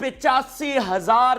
85,000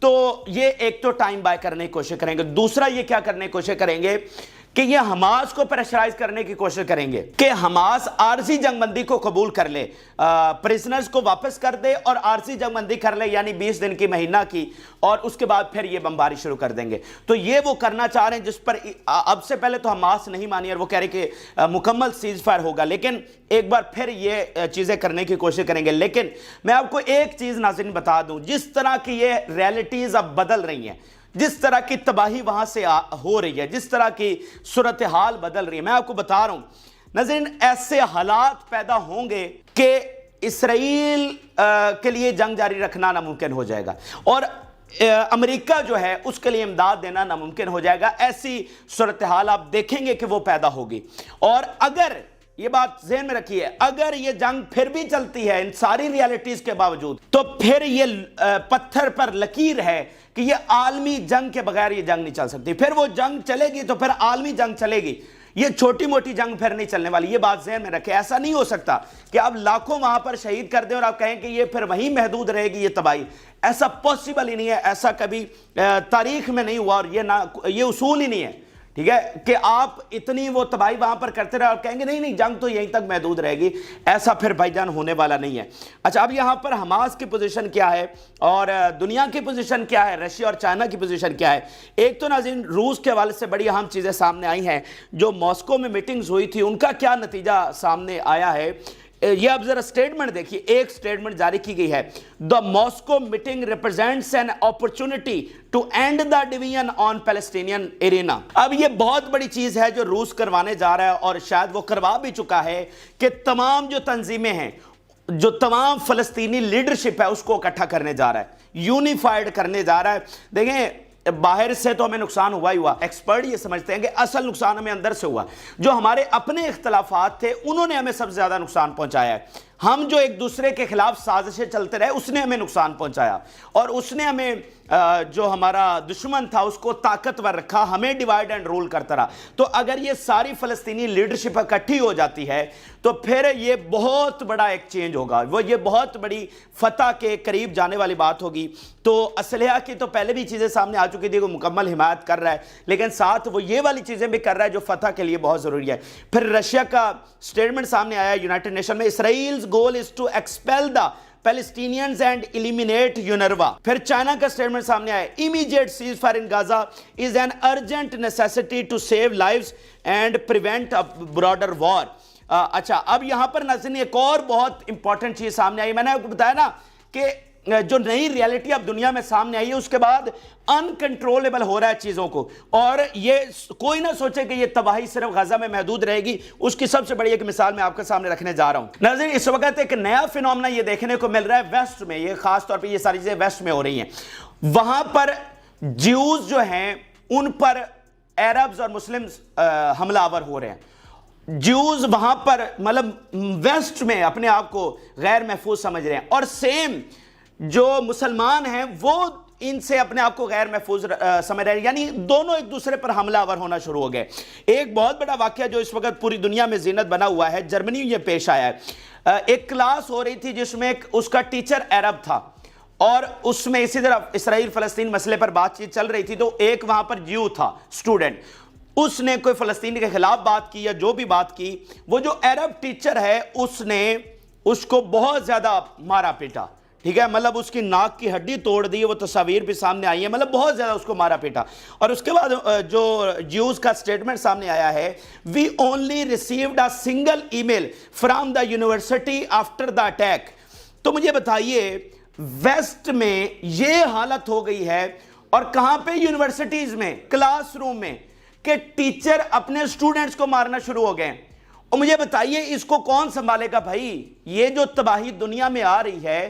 تو یہ ایک تو ٹائم بائی کرنے کی کوشش کریں گے، دوسرا یہ کیا کرنے کی کوشش کریں گے کہ یہ حماس کو پریشرائز کرنے کی کوشش کریں گے کہ حماس عارضی جنگ بندی کو قبول کر لے، پریزنرز کو واپس کر دے اور عارضی جنگ بندی کر لے، یعنی 20 دن کی، مہینہ کی، اور اس کے بعد پھر یہ بمباری شروع کر دیں گے۔ تو یہ وہ کرنا چاہ رہے ہیں جس پر اب سے پہلے تو حماس نہیں مانی اور وہ کہہ رہے کہ مکمل سیز فائر ہوگا، لیکن ایک بار پھر یہ چیزیں کرنے کی کوشش کریں گے۔ لیکن میں آپ کو ایک چیز ناظرین بتا دوں، جس طرح کی یہ ریالٹیز اب بدل رہی ہیں، جس طرح کی تباہی وہاں سے ہو رہی ہے، جس طرح کی صورتحال بدل رہی ہے، میں آپ کو بتا رہا ہوں ناظرین، ایسے حالات پیدا ہوں گے کہ اسرائیل کے لیے جنگ جاری رکھنا ناممکن ہو جائے گا، اور امریکہ جو ہے اس کے لیے امداد دینا ناممکن ہو جائے گا۔ ایسی صورتحال آپ دیکھیں گے کہ وہ پیدا ہوگی، اور اگر یہ بات ذہن میں رکھیے، اگر یہ جنگ پھر بھی چلتی ہے ان ساری ریالٹیز کے باوجود، تو پھر یہ پتھر پر لکیر ہے کہ یہ عالمی جنگ کے بغیر یہ جنگ نہیں چل سکتی۔ پھر وہ جنگ چلے گی تو پھر عالمی جنگ چلے گی، یہ چھوٹی موٹی جنگ پھر نہیں چلنے والی۔ یہ بات ذہن میں رکھیں، ایسا نہیں ہو سکتا کہ آپ لاکھوں وہاں پر شہید کر دیں اور آپ کہیں کہ یہ پھر وہیں محدود رہے گی یہ تباہی۔ ایسا پاسبل ہی نہیں ہے، ایسا کبھی تاریخ میں نہیں ہوا، اور یہ اصول ہی نہیں ہے، ٹھیک ہے، کہ آپ اتنی وہ تباہی وہاں پر کرتے رہے اور کہیں گے نہیں نہیں جنگ تو یہیں تک محدود رہے گی۔ ایسا پھر بھائی جان ہونے والا نہیں ہے۔ اچھا، اب یہاں پر حماس کی پوزیشن کیا ہے اور دنیا کی پوزیشن کیا ہے، رشیا اور چائنا کی پوزیشن کیا ہے؟ ایک تو ناظرین روس کے حوالے سے بڑی اہم چیزیں سامنے آئی ہیں، جو ماسکو میں میٹنگز ہوئی تھی ان کا کیا نتیجہ سامنے آیا ہے۔ یہ اب ذرا سٹیٹمنٹ دیکھیے، ایک سٹیٹمنٹ جاری کی گئی ہے، The Moscow meeting represents an opportunity to end the division on Palestinian arena۔ اب یہ بہت بڑی چیز ہے جو روس کروانے جا رہا ہے، اور شاید وہ کروا بھی چکا ہے، کہ تمام جو تنظیمیں ہیں، جو تمام فلسطینی لیڈرشپ ہے، اس کو اکٹھا کرنے جا رہا ہے، یونیفائیڈ کرنے جا رہا ہے۔ دیکھیں، باہر سے تو ہمیں نقصان ہوا ہی ہوا، ایکسپرٹ یہ سمجھتے ہیں کہ اصل نقصان ہمیں اندر سے ہوا۔ جو ہمارے اپنے اختلافات تھے انہوں نے ہمیں سب سے زیادہ نقصان پہنچایا ہے۔ ہم جو ایک دوسرے کے خلاف سازشیں چلتے رہے، اس نے ہمیں نقصان پہنچایا، اور اس نے ہمیں جو ہمارا دشمن تھا اس کو طاقتور رکھا، ہمیں ڈیوائیڈ اینڈ رول کرتا رہا۔ تو اگر یہ ساری فلسطینی لیڈرشپ اکٹھی ہو جاتی ہے تو پھر یہ بہت بڑا ایک چینج ہوگا، وہ یہ بہت بڑی فتح کے قریب جانے والی بات ہوگی۔ تو اسلحہ کی تو پہلے بھی چیزیں سامنے آ چکی تھی، وہ مکمل حمایت کر رہا ہے، لیکن ساتھ وہ یہ والی چیزیں بھی کر رہا ہے جو فتح کے لیے بہت ضروری ہے۔ پھر رشیا کا سٹیٹمنٹ سامنے آیا یونائٹڈ نیشن میں، اسرائیل's goal is to expel the Palestinians and eliminate UNRWA۔ پھر چائنا کا سٹیٹمنٹ سامنے آیا، immediate ceasefire in Gaza is an urgent necessity to save lives and prevent a broader war۔ اچھا، اب یہاں پر ناظرین ایک اور بہت امپورٹنٹ چیز سامنے آئی، میں نے آپ کو بتایا نا کہ جو نئی ریالٹی اب دنیا میں سامنے آئی ہے، اس کے بعد انکنٹرولبل ہو رہا ہے چیزوں کو، اور یہ کوئی نہ سوچے کہ یہ تباہی صرف غزہ میں محدود رہے گی۔ اس کی سب سے بڑی ایک مثال میں آپ کے سامنے رکھنے جا رہا ہوں ناظرین۔ اس وقت ایک نیا فینومنا یہ دیکھنے کو مل رہا ہے ویسٹ میں، یہ خاص طور پہ یہ ساری چیزیں ویسٹ میں ہو رہی ہیں۔ وہاں پر جیوز جو ہیں ان پر عربز اور مسلمز حملہ آور ہو رہے ہیں۔ جیوز وہاں پر مطلب ویسٹ میں اپنے آپ کو غیر محفوظ سمجھ رہے ہیں، اور سیم جو مسلمان ہیں وہ ان سے اپنے آپ کو غیر محفوظ سمجھ رہے ہیں، یعنی دونوں ایک دوسرے پر حملہ آور ہونا شروع ہو گئے۔ ایک بہت بڑا واقعہ جو اس وقت پوری دنیا میں زینت بنا ہوا ہے، جرمنی یہ پیش آیا ہے۔ ایک کلاس ہو رہی تھی جس میں اس کا ٹیچر عرب تھا، اور اس میں اسی طرح اسرائیل فلسطین مسئلے پر بات چیت چل رہی تھی، تو ایک وہاں پر جیو تھا اسٹوڈنٹ، اس نے کوئی فلسطین کے خلاف بات کی یا جو بھی بات کی، وہ جو عرب ٹیچر ہے اس نے اس کو بہت زیادہ مارا پیٹا، ٹھیک ہے، مطلب اس کی ناک کی ہڈی توڑ دی، وہ تصاویر بھی سامنے آئی ہیں، مطلب بہت زیادہ اس کو مارا پیٹا۔ اور اس کے بعد جو جیوز کا سٹیٹمنٹ سامنے آیا ہے، we only received a single email from the university after the attack. تو مجھے بتائیے ویسٹ میں یہ حالت ہو گئی ہے، اور کہاں پہ؟ یونیورسٹیز میں، کلاس روم میں، کہ ٹیچر اپنے سٹوڈنٹس کو مارنا شروع ہو گئے۔ اور مجھے بتائیے اس کو کون سنبھالے گا بھائی؟ یہ جو تباہی دنیا میں آ رہی ہے،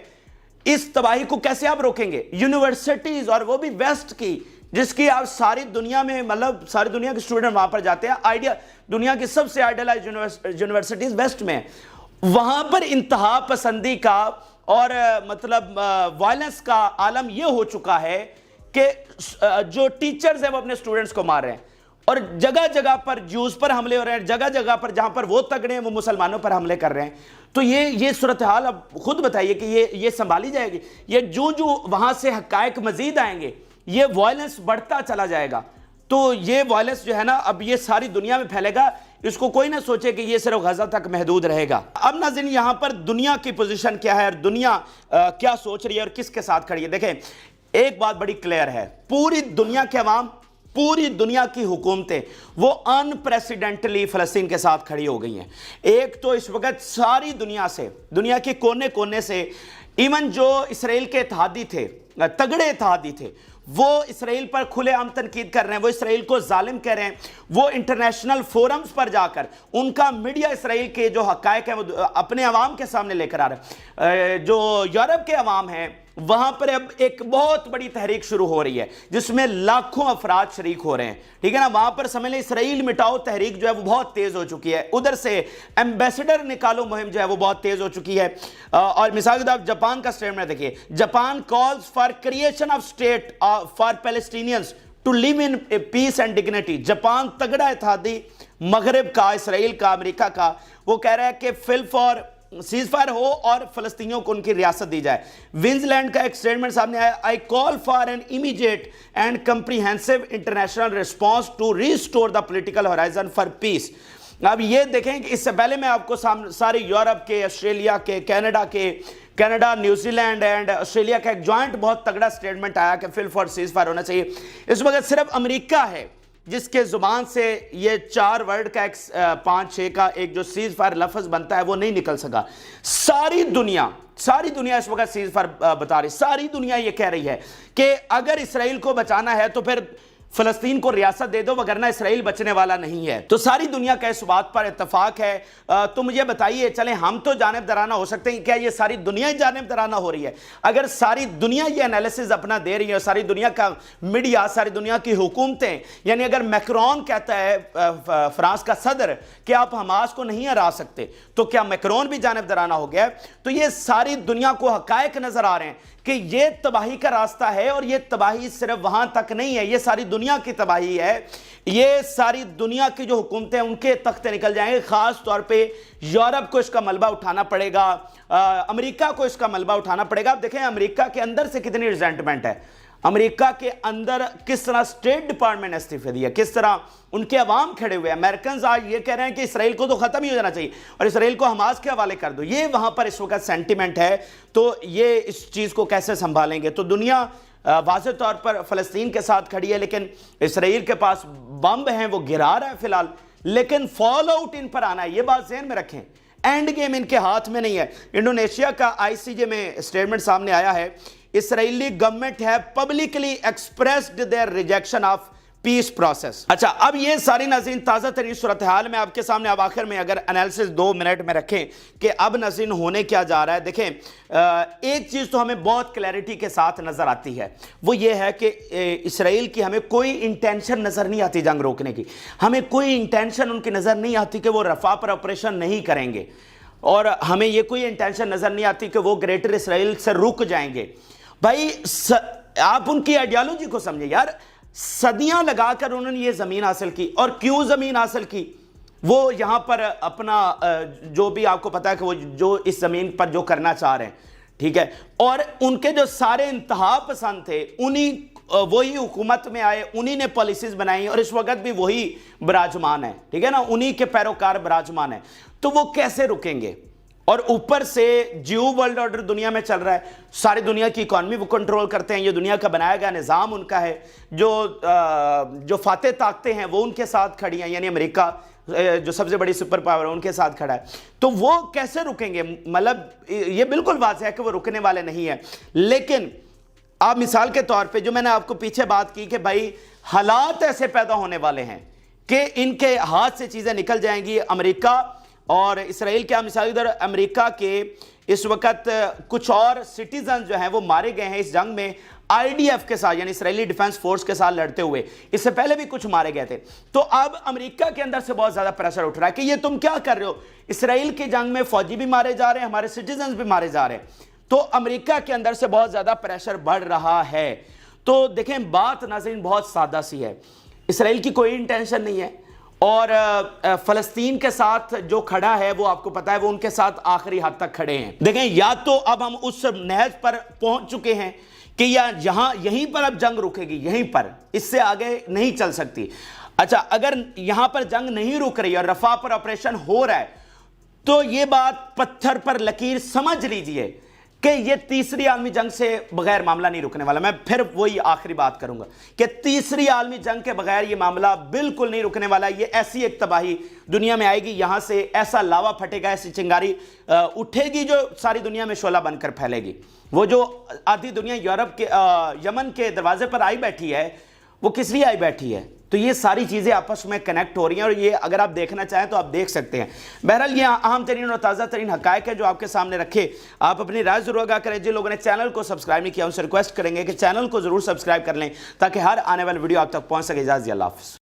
اس تباہی کو کیسے آپ روکیں گے؟ یونیورسٹیز، اور وہ بھی ویسٹ کی، جس کی آپ ساری دنیا میں مطلب ساری دنیا کے اسٹوڈنٹ وہاں پر جاتے ہیں، دنیا کی سب سے آئیڈیلائز یونیورسٹیز ویسٹ میں، وہاں پر انتہا پسندی کا اور مطلب وائلنس کا عالم یہ ہو چکا ہے کہ جو ٹیچرز ہیں وہ اپنے اسٹوڈنٹس کو مار رہے ہیں، اور جگہ جگہ پر جوز پر حملے ہو رہے ہیں، جگہ جگہ پر جہاں پر وہ تگڑے ہیں وہ مسلمانوں پر حملے کر رہے ہیں۔ تو یہ صورتحال اب خود بتائیے کہ یہ سنبھالی جائے گی؟ یہ جو وہاں سے حقائق مزید آئیں گے یہ وائلنس بڑھتا چلا جائے گا. تو یہ وائلنس جو ہے نا اب یہ ساری دنیا میں پھیلے گا. اس کو کوئی نہ سوچے کہ یہ صرف غزہ تک محدود رہے گا. اب ناظرین یہاں پر دنیا کی پوزیشن کیا ہے اور دنیا کیا سوچ رہی ہے اور کس کے ساتھ کھڑی ہے. دیکھیں ایک بات بڑی کلیئر ہے, پوری دنیا کے عوام, پوری دنیا کی حکومتیں وہ ان پریسیڈنٹلی فلسطین کے ساتھ کھڑی ہو گئی ہیں. ایک تو اس وقت ساری دنیا سے, دنیا کے کونے کونے سے, ایون جو اسرائیل کے اتحادی تھے, تگڑے اتحادی تھے, وہ اسرائیل پر کھلے عام تنقید کر رہے ہیں, وہ اسرائیل کو ظالم کہہ رہے ہیں, وہ انٹرنیشنل فورمز پر جا کر ان کا میڈیا اسرائیل کے جو حقائق ہیں وہ اپنے عوام کے سامنے لے کر آ رہا ہے. جو یورپ کے عوام ہیں وہاں پر اب ایک بہت بڑی تحریک شروع ہو رہی ہے جس میں لاکھوں افراد شریک ہو رہے ہیں, ٹھیک ہے نا. وہاں پر سمجھ لیں اسرائیل مٹاؤ تحریک جو ہے وہ بہت تیز ہو چکی ہے. ادھر سے ایمبیسڈر نکالو مہم جو ہے وہ بہت تیز ہو چکی ہے. اور مثال کے طور پر جاپان کا سٹیٹمنٹ دیکھیے, Japan calls for creation of state for Palestinians to live in peace and dignity. Japan تگڑا اتحادی مغرب کا, اسرائیل کا, امریکہ کا, وہ کہہ رہا ہے کہ فل فار سیز فائر ہو اور فلسطینیوں کو ان کی ریاست دی جائے. وینز لینڈ کا ایک سٹیٹمنٹ سامنے آیا, I call for an immediate and comprehensive international response to restore the political horizon for peace. اب یہ دیکھیں کہ اس سے پہلے میں آپ کو سارے یورپ کے, آسٹریلیا کے, Canada, New Zealand and Australia کا ایک جوائنٹ بہت تگڑا سٹیٹمنٹ آیا کہ فل فار سیز فائر ہونا چاہیے. اس وقت صرف امریکہ ہے جس کے زبان سے یہ 4 ورڈ کا ایک 5-6 کا ایک جو سیز فائر لفظ بنتا ہے وہ نہیں نکل سکا. ساری دنیا اس وقت سیز فائر بتا رہی, ساری دنیا یہ کہہ رہی ہے کہ اگر اسرائیل کو بچانا ہے تو پھر فلسطین کو ریاست دے دو, وگرنہ اسرائیل بچنے والا نہیں ہے. تو ساری دنیا کا اس بات پر اتفاق ہے. تو مجھے بتائیے, چلیں ہم تو جانب دارانہ ہو سکتے ہیں, کیا یہ ساری دنیا جانب دارانہ ہو رہی ہے؟ اگر ساری دنیا یہ انالیسز اپنا دے رہی ہے, ساری دنیا کا میڈیا, ساری دنیا کی حکومتیں, یعنی اگر میکرون کہتا ہے فرانس کا صدر کہ آپ حماس کو نہیں ہرا سکتے, تو کیا میکرون بھی جانب دارانہ ہو گیا ہے؟ تو یہ ساری دنیا کو حقائق نظر آ رہے ہیں کہ یہ تباہی کا راستہ ہے, اور یہ تباہی صرف وہاں تک نہیں ہے, یہ ساری دنیا کی تباہی ہے. یہ ساری دنیا کی جو حکومتیں ان کے تختے نکل جائیں گے. خاص طور پہ یورپ کو اس کا ملبہ اٹھانا پڑے گا, امریکہ کو اس کا ملبہ اٹھانا پڑے گا. اب دیکھیں امریکہ کے اندر سے کتنی ریزنٹمنٹ ہے, امریکہ کے اندر کس طرح اسٹیٹ ڈپارٹمنٹ نے استعفے دیا, کس طرح ان کے عوام کھڑے ہوئے ہیں. امریکنز آج یہ کہہ رہے ہیں کہ اسرائیل کو تو ختم ہی ہو جانا چاہیے اور اسرائیل کو حماس کے حوالے کر دو. یہ وہاں پر اس وقت سینٹیمنٹ ہے. تو یہ اس چیز کو کیسے سنبھالیں گے؟ تو دنیا واضح طور پر فلسطین کے ساتھ کھڑی ہے, لیکن اسرائیل کے پاس بمب ہیں, وہ گرا رہا ہے فی الحال, لیکن فال آؤٹ ان پر آنا ہے. یہ بات ذہن میں رکھیں, اینڈ گیم ان کے ہاتھ میں نہیں ہے. انڈونیشیا کا ICJ میں سٹیٹمنٹ سامنے آیا ہے, اسرائیلی گورنمنٹ ہے publicly expressed their rejection of peace process. اچھا, اب یہ ساری ناظرین تازہ ترین صورتحال میں آپ کے سامنے. اب آخر میں اگر انالیسس 2 منٹ میں رکھیں کہ اب ناظرین ہونے کیا جا رہا ہے. دیکھیں ایک چیز تو ہمیں بہت کلیئرٹی کے ساتھ نظر آتی ہے, وہ یہ ہے کہ اسرائیل کی ہمیں کوئی انٹینشن نظر نہیں آتی جنگ روکنے کی. ہمیں کوئی انٹینشن ان کی نظر نہیں آتی کہ وہ رفح پر آپریشن نہیں کریں گے, اور ہمیں یہ کوئی انٹینشن نظر نہیں آتی کہ وہ گریٹر اسرائیل سے رک جائیں گے. بھائی آپ ان کی آئیڈیالوجی کو سمجھیں یار, صدیاں لگا کر انہوں نے یہ زمین حاصل کی, اور کیوں زمین حاصل کی؟ وہ یہاں پر اپنا جو بھی آپ کو پتا ہے کہ وہ جو اس زمین پر جو کرنا چاہ رہے ہیں, ٹھیک ہے, اور ان کے جو سارے انتہا پسند تھے وہی حکومت میں آئے, انہی نے پالیسیز بنائی, اور اس وقت بھی وہی براجمان ہے, ٹھیک ہے نا, انہی کے پیروکار براجمان ہیں. تو وہ کیسے رکیں گے؟ اور اوپر سے جیو ورلڈ آرڈر دنیا میں چل رہا ہے, ساری دنیا کی اکانومی وہ کنٹرول کرتے ہیں, یہ دنیا کا بنایا گیا نظام ان کا ہے, جو فاتح طاقتیں ہیں وہ ان کے ساتھ کھڑی ہیں, یعنی امریکہ جو سب سے بڑی سپر پاور ہے ان کے ساتھ کھڑا ہے. تو وہ کیسے رکیں گے؟ مطلب یہ بالکل واضح ہے کہ وہ رکنے والے نہیں ہیں. لیکن آپ مثال کے طور پہ جو میں نے آپ کو پیچھے بات کی کہ بھائی حالات ایسے پیدا ہونے والے ہیں کہ ان کے ہاتھ سے چیزیں نکل جائیں گی. امریکہ اور اسرائیل کیا مثال, ادھر امریکہ کے اس وقت کچھ اور سٹیزن جو ہیں وہ مارے گئے ہیں اس جنگ میں IDF کے ساتھ, یعنی اسرائیلی ڈیفنس فورس کے ساتھ لڑتے ہوئے. اس سے پہلے بھی کچھ مارے گئے تھے. تو اب امریکہ کے اندر سے بہت زیادہ پریشر اٹھ رہا ہے کہ یہ تم کیا کر رہے ہو, اسرائیل کی جنگ میں فوجی بھی مارے جا رہے ہیں, ہمارے سٹیزنز بھی مارے جا رہے ہیں. تو امریکہ کے اندر سے بہت زیادہ پریشر بڑھ رہا ہے. تو دیکھیں بات ناظرین بہت سادہ سی ہے, اسرائیل کی کوئی انٹینشن نہیں ہے, اور فلسطین کے ساتھ جو کھڑا ہے وہ آپ کو پتا ہے وہ ان کے ساتھ آخری حد تک کھڑے ہیں. دیکھیں یا تو اب ہم اس نہج پر پہنچ چکے ہیں کہ یہیں پر اب جنگ رکے گی, یہیں پر, اس سے آگے نہیں چل سکتی. اچھا اگر یہاں پر جنگ نہیں رک رہی اور رفح پر آپریشن ہو رہا ہے تو یہ بات پتھر پر لکیر سمجھ لیجئے کہ یہ تیسری عالمی جنگ سے بغیر معاملہ نہیں رکنے والا. میں پھر وہی آخری بات کروں گا کہ تیسری عالمی جنگ کے بغیر یہ معاملہ بالکل نہیں رکنے والا. یہ ایسی ایک تباہی دنیا میں آئے گی, یہاں سے ایسا لاوا پھٹے گا, ایسی چنگاری اٹھے گی جو ساری دنیا میں شعلہ بن کر پھیلے گی. وہ جو آدھی دنیا یورپ کے یمن کے دروازے پر آئی بیٹھی ہے وہ کس لیے آئی بیٹھی ہے؟ تو یہ ساری چیزیں آپس میں کنیکٹ ہو رہی ہیں اور یہ اگر آپ دیکھنا چاہیں تو آپ دیکھ سکتے ہیں. بہرحال یہ اہم ترین اور تازہ ترین حقائق ہے جو آپ کے سامنے رکھے. آپ اپنی رائے ضرور آگاہ کریں. جن لوگوں نے چینل کو سبسکرائب نہیں کیا ان سے ریکویسٹ کریں گے کہ چینل کو ضرور سبسکرائب کر لیں تاکہ ہر آنے والی ویڈیو آپ تک پہنچ سکے. اجازت دی, اللہ حافظ.